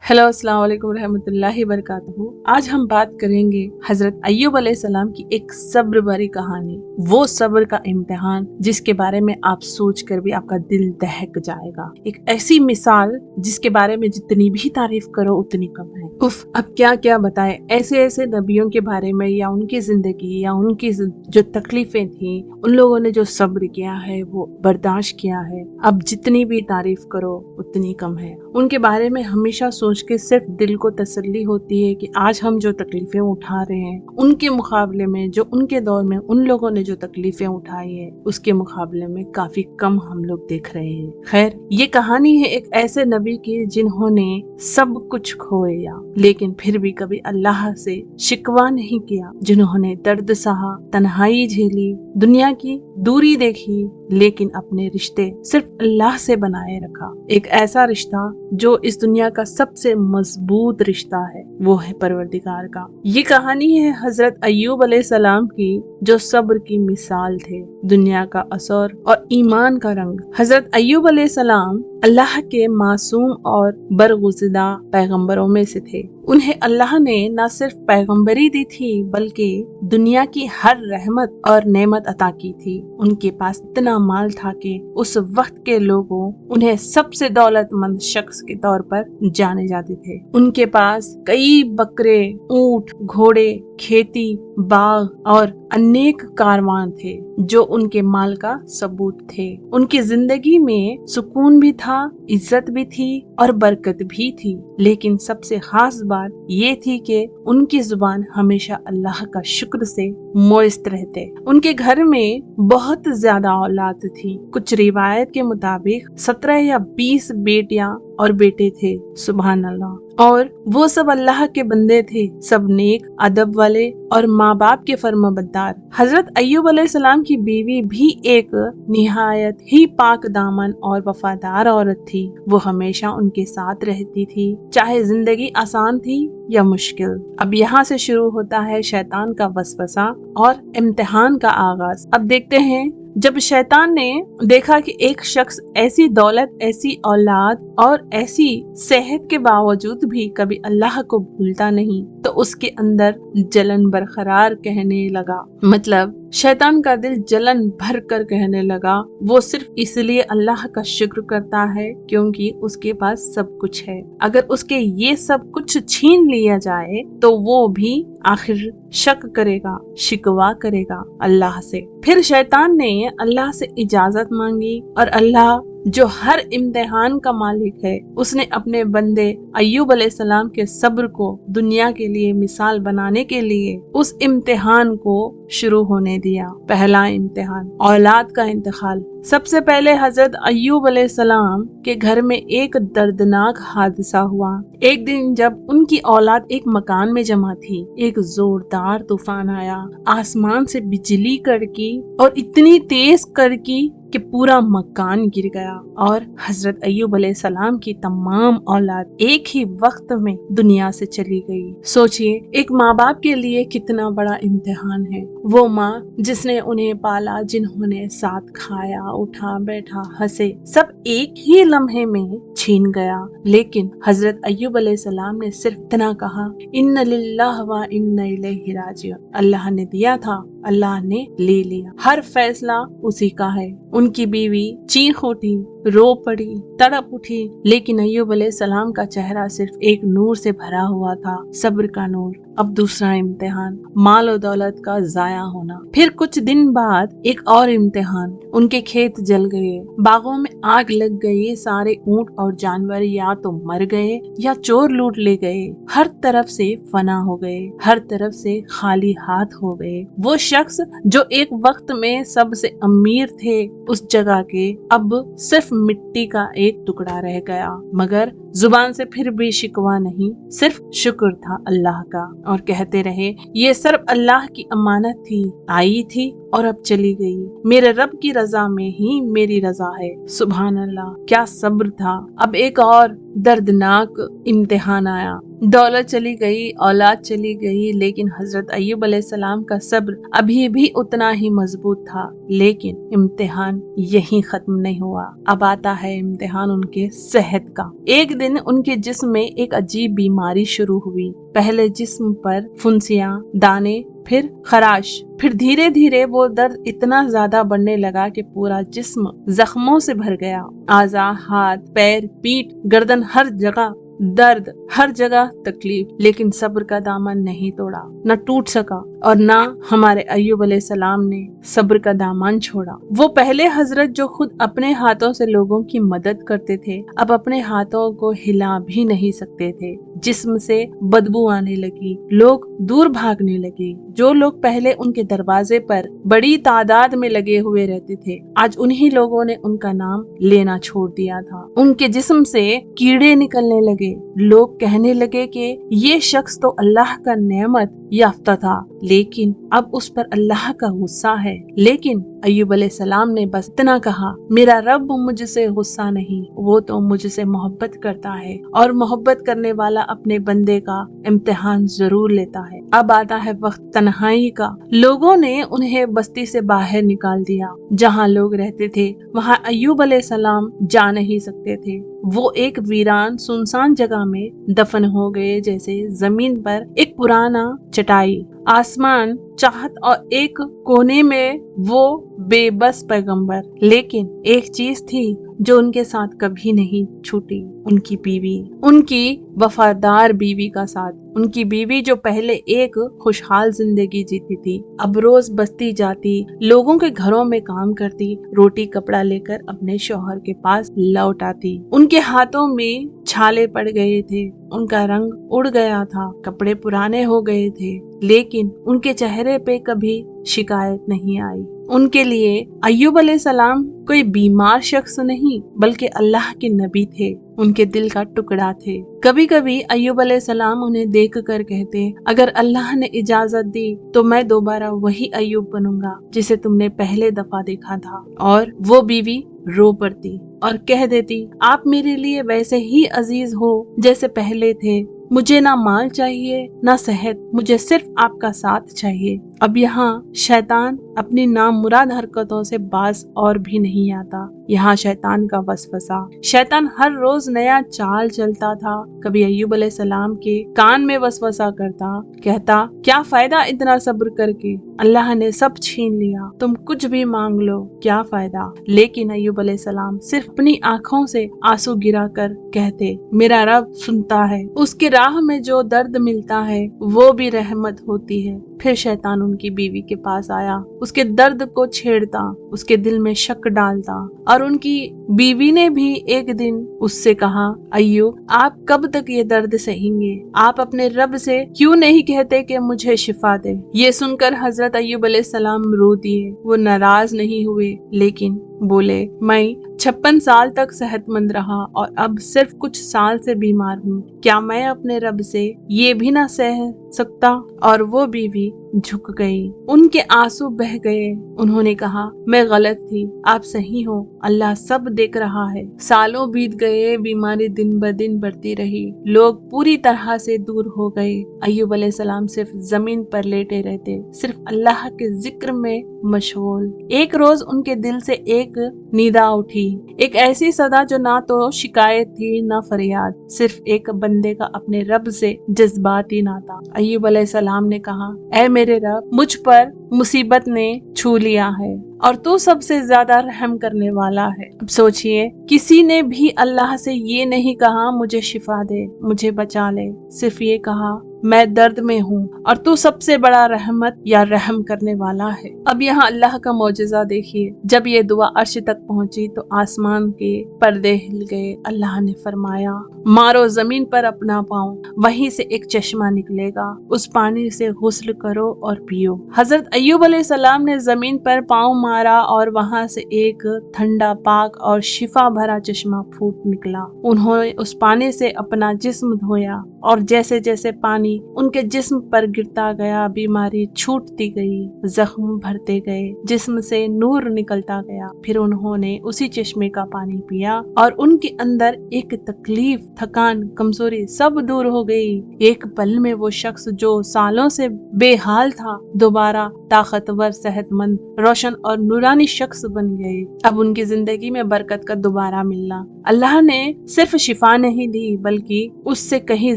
Hello अस्सलाम वालेकुम रहमतुल्लाहि वबरकातुहू। आज हम बात करेंगे हजरत अय्यूब अलैहिस्सलाम की एक सब्र भरी कहानी, वो सब्र का इम्तिहान जिसके बारे में आप सोच कर भी आपका दिल दहक जाएगा। एक ऐसी मिसाल जिसके बारे में जितनी भी तारीफ करो उतनी कम है। उफ, अब क्या क्या बताएं। ऐसे ऐसे नबियों के बारे में या उनकी जिंदगी या उनकी जो तकलीफें थी, उन लोगों ने जो सब्र किया है, वो बर्दाश्त किया है, अब जितनी भी तारीफ करो उतनी कम है। उनके बारे में हमेशा सोच के सिर्फ दिल को तसल्ली होती है कि आज हम जो तकलीफें उठा रहे हैं उनके मुकाबले में, जो उनके दौर में उन लोगों ने जो तकलीफें उठाई है उसके मुकाबले में काफी कम हम लोग देख रहे हैं। खैर, ये कहानी है एक ऐसे नबी की जिन्होंने सब कुछ खोया लेकिन फिर भी कभी अल्लाह से शिकवा नहीं किया, जिन्होंने दर्द सहा, तन्हाई झेली, दुनिया की दूरी देखी लेकिन अपने रिश्ते सिर्फ अल्लाह से बनाए रखा। एक ऐसा रिश्ता जो इस दुनिया का सबसे मजबूत रिश्ता है, वो है परवरदिगार का। ये कहानी है हजरत अय्यूब अलैहिस्सलाम की, जो सब्र की मिसाल थे, दुनिया का असर और ईमान का रंग। हजरत अय्यूब अलैहिस्सलाम अल्लाह के मासूम और बरगुज़िदा पैगंबरों में से थे। उन्हें अल्लाह ने न सिर्फ पैगंबरी दी थी बल्कि दुनिया की हर रहमत और नेमत अता की थी। उनके पास इतना माल था कि उस वक्त के लोगों उन्हें सबसे दौलतमंद शख्स के तौर पर जाने जाते थे। उनके पास कई बकरे, ऊंट, घोड़े, खेती, बाग और अनेक कारवान थे जो उनके माल का सबूत थे। उनकी जिंदगी में सुकून भी था, इज्जत भी थी और बरकत भी थी, लेकिन सबसे खास बात ये थी कि उनकी जुबान हमेशा अल्लाह का शुक्र से मोइस्त रहते। उनके घर में बहुत ज्यादा औलाद थी। कुछ रिवायत के मुताबिक 17 या 20 बेटियां और बेटे थे। सुभान अल्लाह। और वो सब अल्लाह के बंदे थे, सब नेक, अदब वाले और माँ बाप के फर्माबरदार। हजरत अय्यूब अलैहिस्सलाम की बीवी भी एक निहायत ही पाक दामन और वफादार औरत थी। वो हमेशा उनके साथ रहती थी, चाहे जिंदगी आसान थी या मुश्किल। अब यहाँ से शुरू होता है शैतान का वसवसा और इम्तिहान का आगाज। अब देखते हैं, जब शैतान ने देखा कि एक शख्स ऐसी दौलत, ऐसी औलाद और ऐसी सेहत के बावजूद भी कभी अल्लाह को भूलता नहीं, तो उसके अंदर जलन बरकरार कहने लगा। मतलब शैतान का दिल जलन भर कर कहने लगा, वो सिर्फ इसलिए अल्लाह का शुक्र करता है क्योंकि उसके पास सब कुछ है। अगर उसके ये सब कुछ छीन लिया जाए तो वो भी आखिर शक करेगा, शिकवा करेगा अल्लाह से। फिर शैतान ने अल्लाह से इजाजत मांगी और अल्लाह जो हर इम्तिहान का मालिक है, उसने अपने बंदे अय्यूब अलैहिस्सलाम के सब्र को दुनिया के लिए मिसाल बनाने के लिए उस इम्तिहान को शुरू होने दिया। पहला इम्तिहान, औलाद का इंतकाल। सबसे पहले हजरत अय्यूब अलैहिस्सलाम के घर में एक दर्दनाक हादसा हुआ। एक दिन जब उनकी औलाद एक मकान में जमा थी, एक जोरदार तूफान आया। आसमान से बिजली कड़की और इतनी तेज कड़की कि पूरा मकान गिर गया और हजरत अय्यूब अलैहिस्सलाम की तमाम औलाद एक ही वक्त में दुनिया से चली गई। सोचिए, एक माँ बाप के लिए कितना बड़ा इम्तिहान है। वो माँ जिसने उन्हें पाला, जिन्होंने साथ खाया, उठा बैठा, हंसे, सब एक ही लम्हे में छीन गया। लेकिन हजरत अय्यूब अलैहिस्सलाम ने सिर्फ इतना कहा, इन्ना लिल्लाहि व इन्ना इलैहि राजिऊन। अल्लाह ने दिया था, अल्लाह ने ले लिया, हर फैसला उसी का है। उनकी बीवी चीख उठी, रो पड़ी, तड़प उठी, लेकिन अय्यूब अलैहिस्सलाम का चेहरा सिर्फ एक नूर से भरा हुआ था, सब्र का नूर। अब दूसरा इम्तिहान, माल और दौलत का जाया होना। फिर कुछ दिन बाद एक और इम्तिहान, उनके खेत जल गए, बागों में आग लग गई, सारे ऊंट और जानवर या तो मर गए या चोर लूट ले गए, हर तरफ से फना हो गए, हर तरफ से खाली हाथ हो गए। वो शख्स जो एक वक्त में सबसे अमीर थे, उस जगह के अब सिर्फ मिट्टी का एक टुकड़ा रह गया। मगर जुबान से फिर भी शिकवा नहीं, सिर्फ शुक्र था अल्लाह का, और कहते रहे ये सिर्फ अल्लाह की अमानत थी, आई थी और अब चली गई। मेरे रब की रजा में ही मेरी रजा है। सुभान अल्लाह, क्या सब्र था। अब एक और दर्दनाक इम्तिहान आया। दौलत चली गई, औलाद चली गई, लेकिन हजरत अय्यूब अलैहिस्सलाम का सब्र अभी भी उतना ही मजबूत था। लेकिन इम्तिहान यहीं खत्म नहीं हुआ। अब आता है इम्तिहान उनके सेहत का। एक दिन उनके जिस्म में एक अजीब बीमारी शुरू हुई। पहले जिस्म पर फुंसियां, दाने, फिर खराश, फिर धीरे धीरे वो दर्द इतना ज्यादा बढ़ने लगा कि पूरा जिस्म जख्मों से भर गया। आजा, हाथ, पैर, पीठ, गर्दन, हर जगह दर्द, हर जगह तकलीफ। लेकिन सब्र का दामन नहीं तोड़ा, न टूट सका, और न हमारे अय्यूब अलैहिस्सलाम ने सब्र का दामन छोड़ा। वो पहले हजरत जो खुद अपने हाथों से लोगों की मदद करते थे, अब अपने हाथों को हिला भी नहीं सकते थे। जिस्म से बदबू आने लगी, लोग दूर भागने लगे। जो लोग पहले उनके दरवाजे पर बड़ी तादाद में लगे हुए रहते थे, आज उन्हीं लोगों ने उनका नाम लेना छोड़ दिया था। उनके जिस्म से कीड़े निकलने लगे। लोग कहने लगे कि ये शख्स तो अल्लाह का नेमत याफ्ता था, लेकिन अब उस पर अल्लाह का गुस्सा है। लेकिन अय्यूब अलैहिस्सलाम ने बस इतना कहा, मेरा रब मुझसे गुस्सा नहीं, वो तो मुझसे मोहब्बत करता है, और मोहब्बत करने वाला अपने बंदे का इम्तिहान जरूर लेता है। अब आता है वक्त तन्हाई का। लोगों ने उन्हें बस्ती से बाहर निकाल दिया। जहाँ लोग रहते थे वहाँ अय्यूब अलैहिस्सलाम जा नहीं सकते थे। वो एक वीरान सुनसान जगह में दफन हो गए, जैसे जमीन पर एक पुराना चटाई, आसमान, चाहत और एक कोने में वो बेबस पैगंबर। लेकिन एक चीज थी जो उनके साथ कभी नहीं छूटी, उनकी बीवी, उनकी वफादार बीवी का साथ। उनकी बीवी जो पहले एक खुशहाल जिंदगी जीती थी, अब रोज बस्ती जाती, लोगों के घरों में काम करती, रोटी कपड़ा लेकर अपने शौहर के पास लौट आती। उनके हाथों में छाले पड़ गए थे, उनका रंग उड़ गया था, कपड़े पुराने हो गए थे, लेकिन उनके चेहरे पे कभी शिकायत नहीं आई। उनके लिए अय्यूब अलैहिस्सलाम कोई बीमार शख्स नहीं, बल्कि अल्लाह के नबी थे, उनके दिल का टुकड़ा थे। कभी कभी अय्यूब अलैहिस्सलाम उन्हें देख कर कहते, अगर अल्लाह ने इजाजत दी तो मैं दोबारा वही अय्यूब बनूंगा जिसे तुमने पहले दफा देखा था। और वो बीवी रो पड़ती और कह देती, आप मेरे लिए वैसे ही अजीज हो जैसे पहले थे। मुझे ना माल चाहिए ना सेहत, मुझे सिर्फ आपका साथ चाहिए। अब यहाँ शैतान अपनी नामुराद हरकतों से बाज और भी नहीं आता। यहाँ शैतान का वसवसा। शैतान हर रोज नया चाल चलता था। कभी अय्यूब अलैहिस्सलाम के कान में वसवसा करता, कहता, क्या फायदा इतना सब्र करके, अल्लाह ने सब छीन लिया, तुम कुछ भी मांग लो, क्या फायदा। लेकिन अय्यूब अलैहिस्सलाम सिर्फ अपनी आंखों से आंसू गिरा कर कहते, मेरा रब सुनता है, उसके राह में जो दर्द मिलता है वो भी रहमत होती है। फिर शैतान उनकी बीवी के पास आया, उसके दर्द को छेड़ता, उसके दिल में शक डालता, और उनकी बीवी ने भी एक दिन उससे कहा, अय्यूब आप कब तक ये दर्द सहेंगे, आप अपने रब से क्यों नहीं कहते कि मुझे शिफा दे। ये सुनकर हजरत अय्यूब अलैहिस्सलाम रो दिए। वो नाराज नहीं हुए, लेकिन बोले, मैं 56 साल तक सेहतमंद रहा और अब सिर्फ कुछ साल से बीमार हूँ, क्या मैं अपने रब से ये भी ना सह सकता। और वो बीवी झुक गई, उनके आंसू बह गए। उन्होंने कहा, मैं गलत थी, आप सही हो, अल्लाह सब देख रहा है। सालों बीत गए, बीमारी दिन ब दिन बढ़ती रही, लोग पूरी तरह से दूर हो गए। अय्यूब अलैहिस्सलाम सिर्फ जमीन पर लेटे रहते, सिर्फ अल्लाह के जिक्र में मशगूल। एक रोज उनके दिल से एक निदा उठी, एक ऐसी सदा जो ना तो शिकायत थी ना फरियाद, सिर्फ एक बंदे का अपने रब से जज्बाती नाता। अय्यूब अलैहिस्सलाम ने कहा, ऐ मेरे रब, मुझ पर मुसीबत ने छू लिया है और तू सबसे ज्यादा रहम करने वाला है। अब सोचिए, किसी ने भी अल्लाह से ये नहीं कहा मुझे शिफा दे, मुझे बचा ले, सिर्फ ये कहा मैं दर्द में हूँ और तू सबसे बड़ा रहमत या रहम करने वाला है। अब यहाँ अल्लाह का मौजज़ा देखिए, जब ये दुआ अर्श तक पहुँची तो आसमान के पर्दे हिल गए। अल्लाह ने फरमाया, मारो जमीन पर अपना पाँव, वहीं से एक चश्मा निकलेगा, उस पानी से गुस्ल करो और पियो। हजरत अय्यूब अलैहिस्सलाम ने जमीन पर पाँव मारा और वहाँ से एक ठंडा, पाक और शिफा भरा चश्मा फूट निकला। उन्होंने उस पानी से अपना जिस्म धोया और जैसे जैसे पानी पानी उनके जिस्म पर गिरता गया, बीमारी छूटती गई, जख्म भरते गए, जिस्म से नूर निकलता गया। फिर उन्होंने उसी चश्मे का पानी पिया और उनके अंदर एक तकलीफ, थकान, कमजोरी सब दूर हो गई। एक पल में वो शख्स जो सालों से बेहाल था दोबारा ताकतवर, सेहतमंद, रोशन और नूरानी शख्स बन गए। अब उनकी जिंदगी में बरकत का दोबारा मिलना। अल्लाह ने सिर्फ शिफा नहीं दी बल्कि उससे कहीं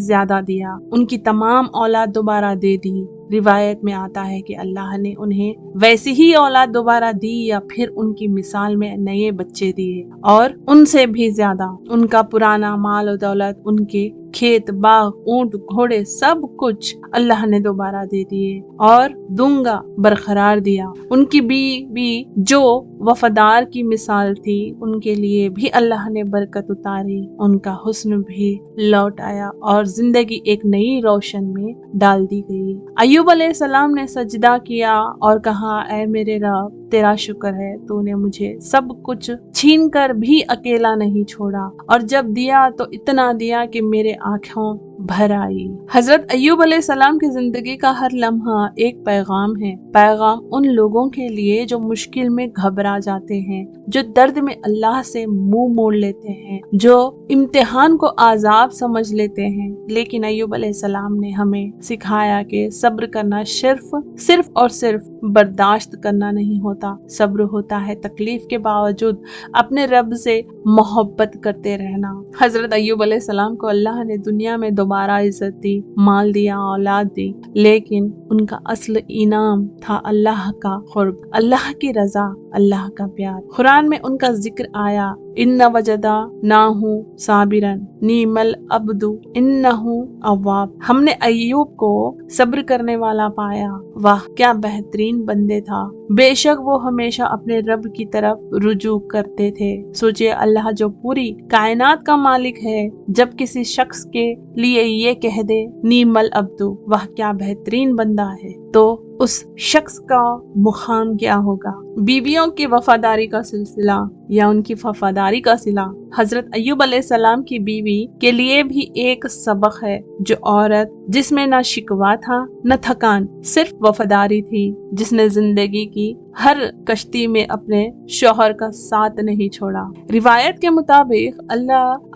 ज्यादा दिया। उनकी तमाम औलाद दोबारा दे दी। रिवायत में आता है कि अल्लाह ने उन्हें वैसी ही औलाद दोबारा दी या फिर उनकी मिसाल में नए बच्चे दिए और उनसे भी ज्यादा। उनका पुराना माल और दौलत, उनके खेत, बाग, ऊंट, घोड़े, सब कुछ अल्लाह ने दोबारा दे दिए और दूंगा बरकरार दिया। उनकी बीवी जो वफादार की मिसाल थी, उनके लिए भी अल्लाह ने बरकत उतारी। उनका हुस्न भी लौट आया और जिंदगी एक नई रोशन में डाल दी गई। अय्यूब अलैहिस्सलाम ने सजदा किया और कहा, ऐ मेरे रब, तेरा शुक्र है, तूने मुझे सब कुछ छीन कर भी अकेला नहीं छोड़ा और जब दिया तो इतना दिया कि मेरे आंखों भर आई। हजरत अय्यूब अलैहिस्सलाम की जिंदगी का हर लम्हा एक पैगाम है। पैगाम उन लोगों के लिए जो मुश्किल में घबरा जाते हैं, जो दर्द में अल्लाह से मुंह मोड़ लेते हैं, जो इम्तिहान को आजाब समझ लेते हैं। लेकिन अय्यूब अलैहिस्सलाम ने हमें सिखाया कि सब्र करना सिर्फ और सिर्फ बर्दाश्त करना नहीं होता। सब्र होता है तकलीफ के बावजूद अपने रब से मोहब्बत करते रहना। हजरत अय्यूब अलैहिस्सलाम को अल्लाह ने दुनिया में दोबारा इज्जत दी, माल दिया, औलाद दी, लेकिन उनका असल इनाम था अल्लाह का खुर्ब, अल्लाह की रजा, अल्लाह का प्यार। कुरान में उनका जिक्र आया, इन्ना वजदा नाहु साबिरन नीमल अब्दु इन्नहु अव्वाब। हमने अय्यूब को सब्र करने वाला पाया, वाह क्या बेहतरीन बंदे था। बेशक वो हमेशा अपने रब की तरफ रुजू करते थे। सोचिए, अल्लाह जो पूरी कायनात का मालिक है, जब किसी शख्स के लिए ये कह दे नीमल अब्दु, वाह क्या बेहतरीन बंदा है, तो उस शख्स का मुकाम क्या होगा। बीवियों की वफादारी का सिलसिला या उनकी वफादारी का सिला हजरत अय्यूब अलैहिस्सलाम की बीवी के लिए भी एक सबक है। जो औरत जिसमें न शिकवा था न थकान, सिर्फ वफादारी थी, जिसने जिंदगी की हर कश्ती में अपने शौहर का साथ नहीं छोड़ा। रिवायत के मुताबिक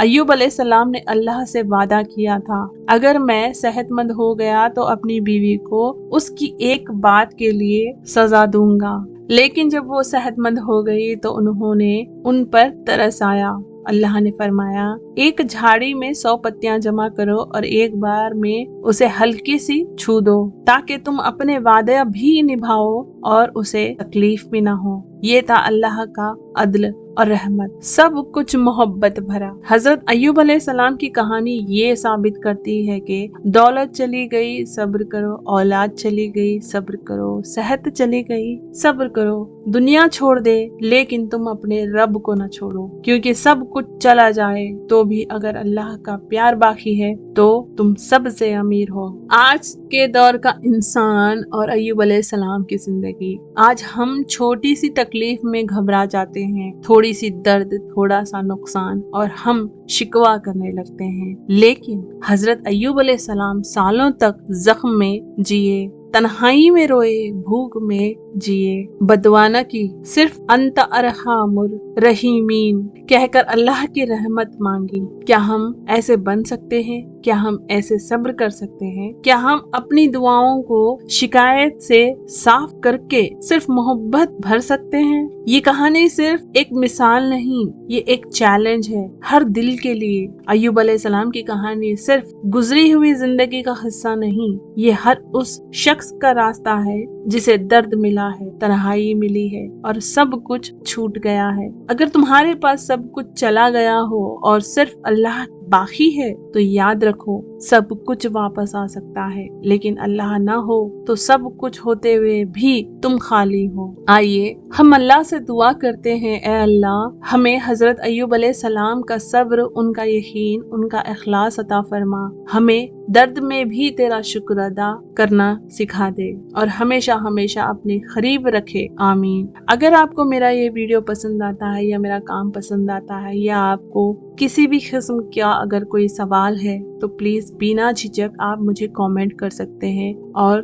अय्यूब अलैहिस्सलाम ने अल्लाह से वादा किया था, अगर मैं सेहतमंद हो गया तो अपनी बीवी को उसकी एक बात के लिए सजा दूंगा। लेकिन जब वो सेहतमंद हो गई तो उन्होंने उन पर तरस आया। अल्लाह ने फरमाया, एक झाड़ी में 100 पत्तियां जमा करो और एक बार में उसे हल्की सी छू दो, ताकि तुम अपने वादे भी निभाओ और उसे तकलीफ भी ना हो। ये था अल्लाह का अदल और रहमत, सब कुछ मोहब्बत भरा। हजरत अय्यूब अलैहिस्सलाम की कहानी ये साबित करती है कि दौलत चली गई, सब्र करो, औलाद चली गई, सब्र करो, सेहत चली गई, सब्र करो, दुनिया छोड़ दे लेकिन तुम अपने रब को न छोड़ो, क्योंकि सब कुछ चला जाए तो भी अगर अल्लाह का प्यार बाकी है तो तुम सबसे अमीर हो। आज के दौर का इंसान और अय्यूब अलैहिस्सलाम की जिंदगी। आज हम छोटी सी तकलीफ में घबरा जाते हैं, थोड़ी सी दर्द, थोड़ा सा नुकसान और हम शिकवा करने लगते हैं। लेकिन हजरत अय्यूब अलैहिस्सलाम सालों तक जख्म में जिए, तन्हाई में रोए, भूख में जिए, बदवाना की, सिर्फ अंत अरहमुर रहीमीन कहकर अल्लाह की रहमत मांगी। क्या हम ऐसे बन सकते हैं? क्या हम ऐसे सब्र कर सकते हैं? क्या हम अपनी दुआओं को शिकायत से साफ करके सिर्फ मोहब्बत भर सकते हैं? ये कहानी सिर्फ एक मिसाल नहीं, ये एक चैलेंज है हर दिल के लिए। अय्यूब अलैहिस्सलाम की कहानी सिर्फ गुजरी हुई जिंदगी का हिस्सा नहीं, ये हर उस शख्स का रास्ता है जिसे दर्द मिला है, तन्हाई मिली है और सब कुछ छूट गया है। अगर तुम्हारे पास सब कुछ चला गया हो और सिर्फ अल्लाह बाकी है तो याद रखो, सब कुछ वापस आ सकता है, लेकिन अल्लाह ना हो तो सब कुछ होते हुए भी तुम खाली हो। आइए हम अल्लाह से दुआ करते हैं, ऐ अल्लाह हमें हजरत अय्यूब अलैहिस्सलाम का सब्र, उनका यकीन, उनका इखलास अता फरमा। हमें दर्द में भी तेरा शुक्र अदा करना सिखा दे और हमेशा हमेशा अपने करीब रखे। आमीन। अगर आपको मेरा ये वीडियो पसंद आता है या मेरा काम पसंद आता है या आपको किसी भी किस्म का अगर कोई सवाल है तो प्लीज बिना झिझक आप मुझे कमेंट कर सकते हैं, और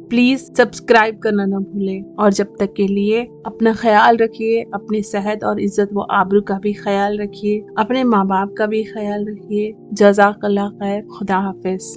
प्लीज सब्सक्राइब करना ना भूलें। और जब तक के लिए अपना ख्याल रखिए, अपनी सेहत और इज्जत व आबरू का भी ख्याल रखिए, अपने माँ बाप का भी ख्याल रखिए। जज़ाकल्लाह खैर, खुदा हाफिज।